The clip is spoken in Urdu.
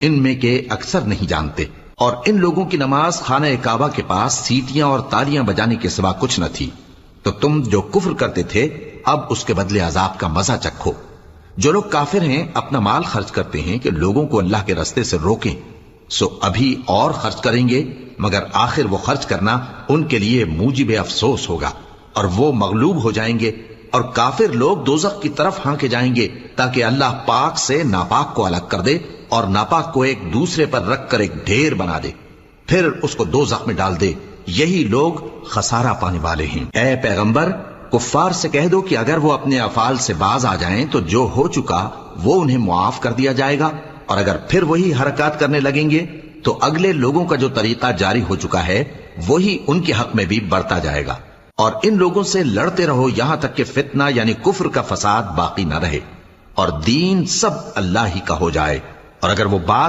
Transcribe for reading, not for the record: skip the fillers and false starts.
ان میں کے اکثر نہیں جانتے۔ اور ان لوگوں کی نماز خانہ کعبہ کے پاس سیٹیاں اور تالیاں بجانے کے سوا کچھ نہ تھی۔ تو تم جو کفر کرتے تھے اب اس کے بدلے عذاب کا مزہ چکھو۔ جو لوگ کافر ہیں اپنا مال خرچ کرتے ہیں کہ لوگوں کو اللہ کے راستے سے روکیں، سو ابھی اور خرچ کریں گے، مگر آخر وہ خرچ کرنا ان کے لیے موجب افسوس ہوگا، اور وہ مغلوب ہو جائیں گے، اور کافر لوگ دوزخ کی طرف ہانکے جائیں گے تاکہ اللہ پاک سے ناپاک کو الگ کر دے اور ناپاک کو ایک دوسرے پر رکھ کر ایک ڈھیر بنا دے، پھر اس کو دوزخ میں ڈال دے۔ یہی لوگ خسارہ پانے والے ہیں۔ اے پیغمبر، کفار سے کہہ دو کہ اگر وہ اپنے افعال سے باز آ جائیں تو جو ہو چکا وہ انہیں معاف کر دیا جائے گا، اور اگر پھر وہی حرکات کرنے لگیں گے تو اگلے لوگوں کا جو طریقہ جاری ہو چکا ہے وہی ان کے حق میں بھی بڑھتا جائے گا۔ اور ان لوگوں سے لڑتے رہو یہاں تک کہ فتنہ یعنی کفر کا فساد باقی نہ رہے اور دین سب اللہ ہی کا ہو جائے، اور اگر وہ باز